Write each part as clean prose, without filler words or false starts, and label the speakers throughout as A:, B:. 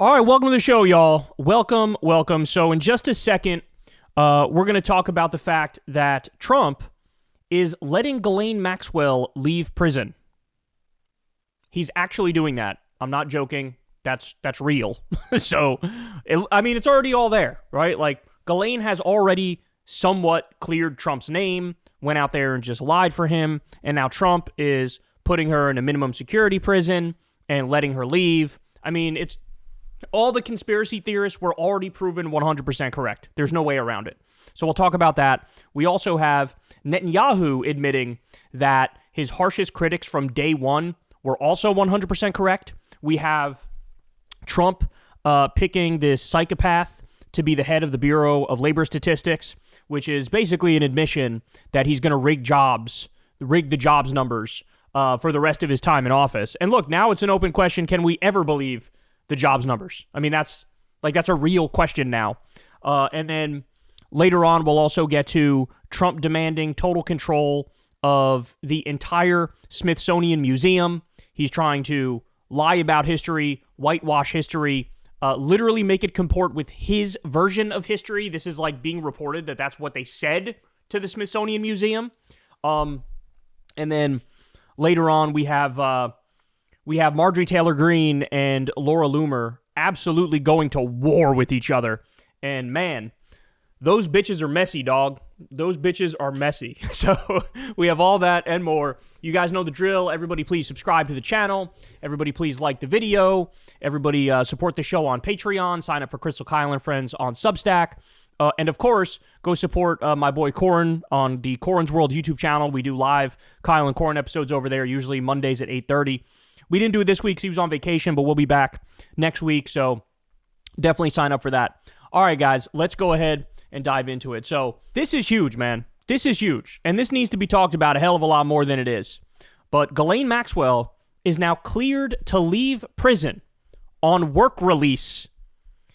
A: All right, welcome to the show, y'all. Welcome. So in just a second, we're going to talk about the fact that Trump is letting Ghislaine Maxwell leave prison. He's actually doing that. I'm not joking. That's real. So, it's already all there, right? Like, Ghislaine has already somewhat cleared Trump's name, went out there and just lied for him, and now Trump is putting her in a minimum security prison and letting her leave. I mean, it's all the conspiracy theorists were already proven 100% correct. There's no way around it. So we'll talk about that. We also have Netanyahu admitting that his harshest critics from day one were also 100% correct. We have Trump picking this psychopath to be the head of the Bureau of Labor Statistics, which is basically an admission that he's going to rig the jobs numbers for the rest of his time in office. And look, now it's an open question. Can we ever believe the jobs numbers? I mean, that's a real question now. And then later on, we'll also get to Trump demanding total control of the entire Smithsonian Museum. He's trying to lie about history, whitewash history, literally make it comport with his version of history. This is like being reported that that's what they said to the Smithsonian Museum. And then later on, we have Marjorie Taylor Greene and Laura Loomer absolutely going to war with each other. And man, those bitches are messy, dog. Those bitches are messy. So we have all that and more. You guys know the drill. Everybody please subscribe to the channel. Everybody please like the video. Everybody support the show on Patreon. Sign up for Crystal Kyle and Friends on Substack. And of course, go support my boy Corin on the Corin's World YouTube channel. We do live Kyle and Corin episodes over there, usually Mondays at 8:30. We didn't do it this week because he was on vacation, but we'll be back next week. So definitely sign up for that. All right, guys, let's go ahead and dive into it. So this is huge, man. This is huge. And this needs to be talked about a hell of a lot more than it is. But Ghislaine Maxwell is now cleared to leave prison on work release.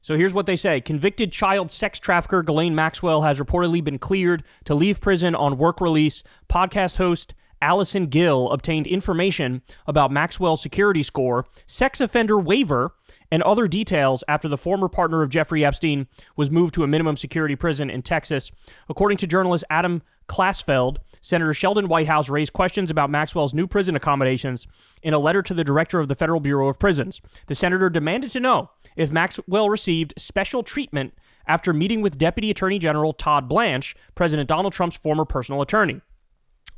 A: So here's what they say. Convicted child sex trafficker Ghislaine Maxwell has reportedly been cleared to leave prison on work release. Podcast host Allison Gill obtained information about Maxwell's security score, sex offender waiver, and other details after the former partner of Jeffrey Epstein was moved to a minimum security prison in Texas. According to journalist Adam Klasfeld, Senator Sheldon Whitehouse raised questions about Maxwell's new prison accommodations in a letter to the director of the Federal Bureau of Prisons. The senator demanded to know if Maxwell received special treatment after meeting with Deputy Attorney General Todd Blanche, President Donald Trump's former personal attorney.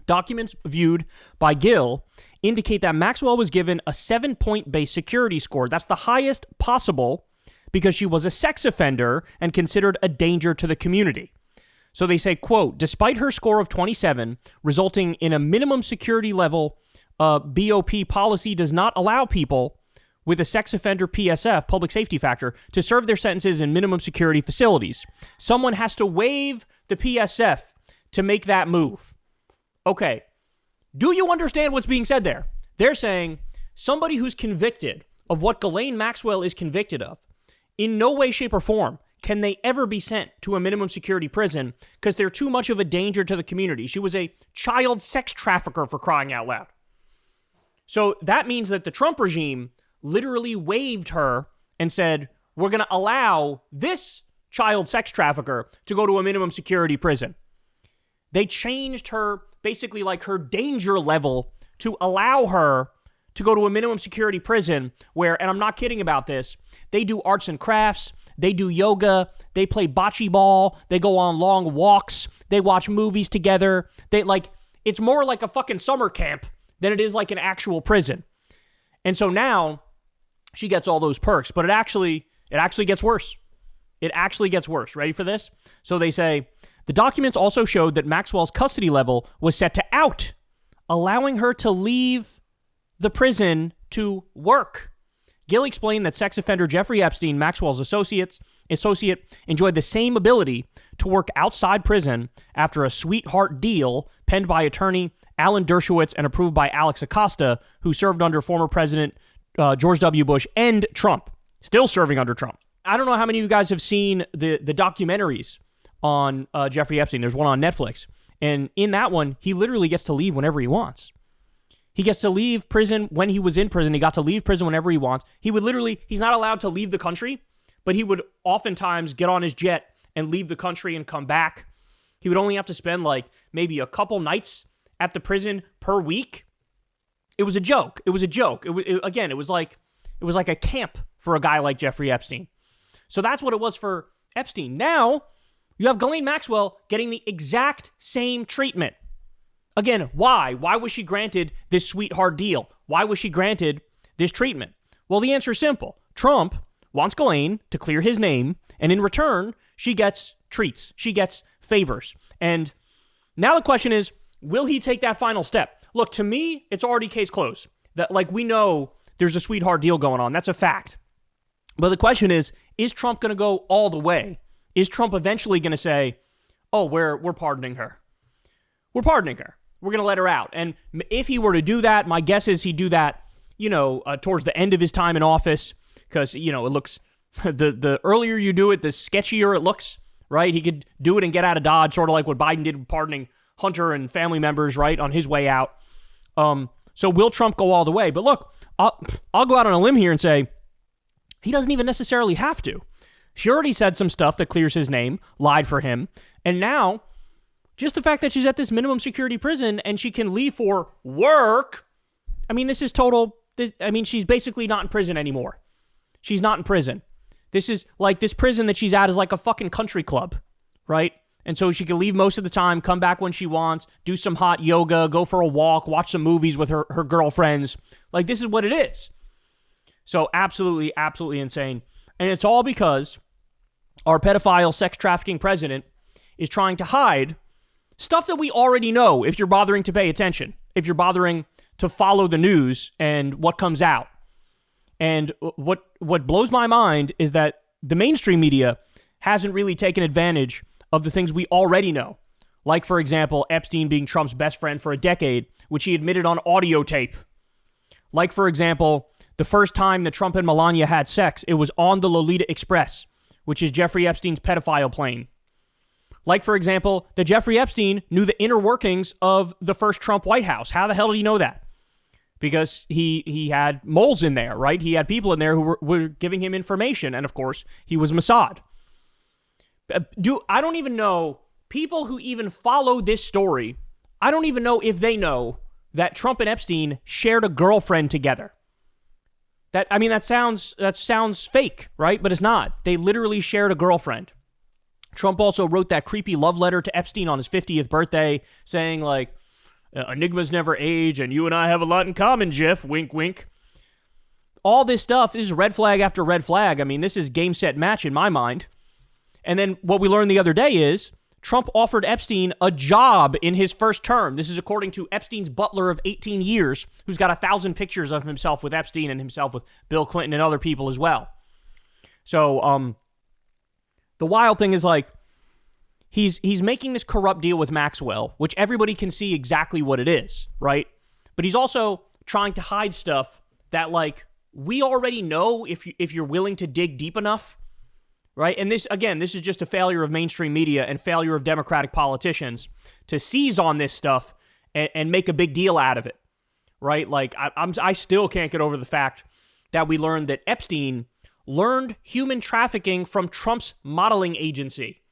A: Documents viewed by Gill indicate that Maxwell was given a 7-point base security score. That's the highest possible because she was a sex offender and considered a danger to the community. So they say, quote, despite her score of 27, resulting in a minimum security level, BOP policy does not allow people with a sex offender PSF, public safety factor, to serve their sentences in minimum security facilities. Someone has to waive the PSF to make that move. Okay, do you understand what's being said there? They're saying somebody who's convicted of what Ghislaine Maxwell is convicted of, in no way, shape, or form can they ever be sent to a minimum security prison because they're too much of a danger to the community. She was a child sex trafficker, for crying out loud. So that means that the Trump regime literally waived her and said, we're going to allow this child sex trafficker to go to a minimum security prison. They changed her, basically like her danger level, to allow her to go to a minimum security prison where, and I'm not kidding about this, they do arts and crafts, they do yoga, they play bocce ball, they go on long walks, they watch movies together. It's more like a fucking summer camp than it is like an actual prison. And so now she gets all those perks, but it actually gets worse. It actually gets worse. Ready for this? So they say, the documents also showed that Maxwell's custody level was set to out, allowing her to leave the prison to work. Gill explained that sex offender Jeffrey Epstein, Maxwell's associate, enjoyed the same ability to work outside prison after a sweetheart deal penned by attorney Alan Dershowitz and approved by Alex Acosta, who served under former President George W. Bush and Trump, still serving under Trump. I don't know how many of you guys have seen the documentaries on Jeffrey Epstein. There's one on Netflix. And in that one, he literally gets to leave whenever he wants. He gets to leave prison when he was in prison. He got to leave prison whenever he wants. He's not allowed to leave the country, but he would oftentimes get on his jet and leave the country and come back. He would only have to spend like maybe a couple nights at the prison per week. It was a joke. It was a joke. It was like a camp for a guy like Jeffrey Epstein. So that's what it was for Epstein. Now you have Ghislaine Maxwell getting the exact same treatment. Again, why? Why was she granted this sweetheart deal? Why was she granted this treatment? Well, the answer is simple. Trump wants Ghislaine to clear his name, and in return, she gets treats. She gets favors. And now the question is, will he take that final step? Look, to me, it's already case closed. That, like, we know there's a sweetheart deal going on. That's a fact. But the question is Trump going to go all the way? Is Trump eventually going to say, oh, we're pardoning her? We're pardoning her. We're going to let her out. And if he were to do that, my guess is he'd do that, towards the end of his time in office, because, it looks, the earlier you do it, the sketchier it looks, right? He could do it and get out of Dodge, sort of like what Biden did with pardoning Hunter and family members, right, on his way out. So will Trump go all the way? But look, I'll go out on a limb here and say he doesn't even necessarily have to. She already said some stuff that clears his name, lied for him, and now just the fact that she's at this minimum security prison and she can leave for work, I mean, this is total, she's basically not in prison anymore. She's not in prison. This is like, this prison that she's at is like a fucking country club, right? And so she can leave most of the time, come back when she wants, do some hot yoga, go for a walk, watch some movies with her girlfriends. Like, this is what it is. So absolutely, absolutely insane. And it's all because our pedophile sex trafficking president is trying to hide stuff that we already know if you're bothering to pay attention, if you're bothering to follow the news and what comes out. And what blows my mind is that the mainstream media hasn't really taken advantage of the things we already know. Like, for example, Epstein being Trump's best friend for a decade, which he admitted on audio tape. Like, for example, the first time that Trump and Melania had sex, it was on the Lolita Express, which is Jeffrey Epstein's pedophile plane. Like, for example, that Jeffrey Epstein knew the inner workings of the first Trump White House. How the hell did he know that? Because he had moles in there, right? He had people in there who were giving him information. And, of course, he was Mossad. I don't even know, people who even follow this story, I don't even know if they know that Trump and Epstein shared a girlfriend together. That sounds fake, right? But it's not. They literally shared a girlfriend. Trump also wrote that creepy love letter to Epstein on his 50th birthday saying, like, enigmas never age and you and I have a lot in common, Jeff, wink, wink. All this stuff is red flag after red flag. I mean, this is game, set, match in my mind. And then what we learned the other day is Trump offered Epstein a job in his first term. This is according to Epstein's butler of 18 years, who's got 1,000 pictures of himself with Epstein and himself with Bill Clinton and other people as well. So, the wild thing is, like, he's making this corrupt deal with Maxwell, which everybody can see exactly what it is, right? But he's also trying to hide stuff that, like, we already know if you're willing to dig deep enough, right? And this is just a failure of mainstream media and failure of Democratic politicians to seize on this stuff and make a big deal out of it, right? Like, I still can't get over the fact that we learned that Epstein learned human trafficking from Trump's modeling agency.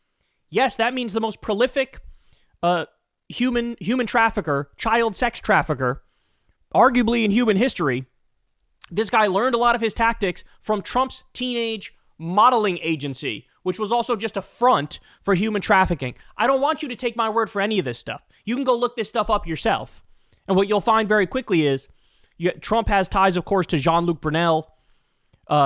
A: Yes, that means the most prolific human trafficker, child sex trafficker, arguably in human history. This guy learned a lot of his tactics from Trump's teenage modeling agency, which was also just a front for human trafficking. I don't want you to take my word for any of this stuff. You can go look this stuff up yourself. And what you'll find very quickly is Trump has ties, of course, to Jean-Luc Brunel.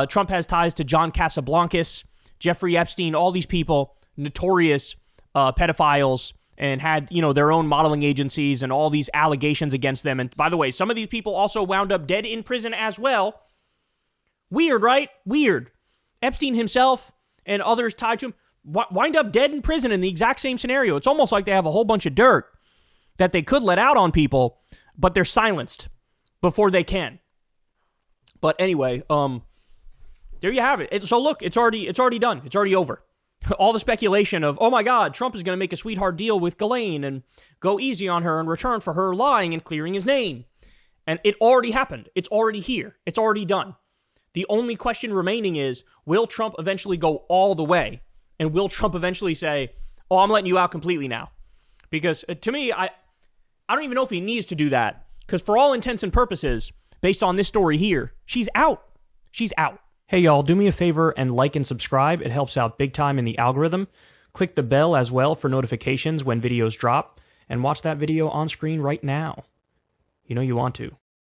A: Trump has ties to John Casablancas, Jeffrey Epstein, all these people, notorious pedophiles, and had, their own modeling agencies and all these allegations against them. And by the way, some of these people also wound up dead in prison as well. Weird, right? Weird. Epstein himself and others tied to him wind up dead in prison in the exact same scenario. It's almost like they have a whole bunch of dirt that they could let out on people, but they're silenced before they can. But anyway, there you have it. So look, it's already done. It's already over. All the speculation of, oh my God, Trump is going to make a sweetheart deal with Ghislaine and go easy on her in return for her lying and clearing his name. And it already happened. It's already here. It's already done. The only question remaining is, will Trump eventually go all the way? And will Trump eventually say, oh, I'm letting you out completely now? Because to me, I don't even know if he needs to do that. Because for all intents and purposes, based on this story here, she's out. She's out. Hey, y'all, do me a favor and like and subscribe. It helps out big time in the algorithm. Click the bell as well for notifications when videos drop. And watch that video on screen right now. You know you want to.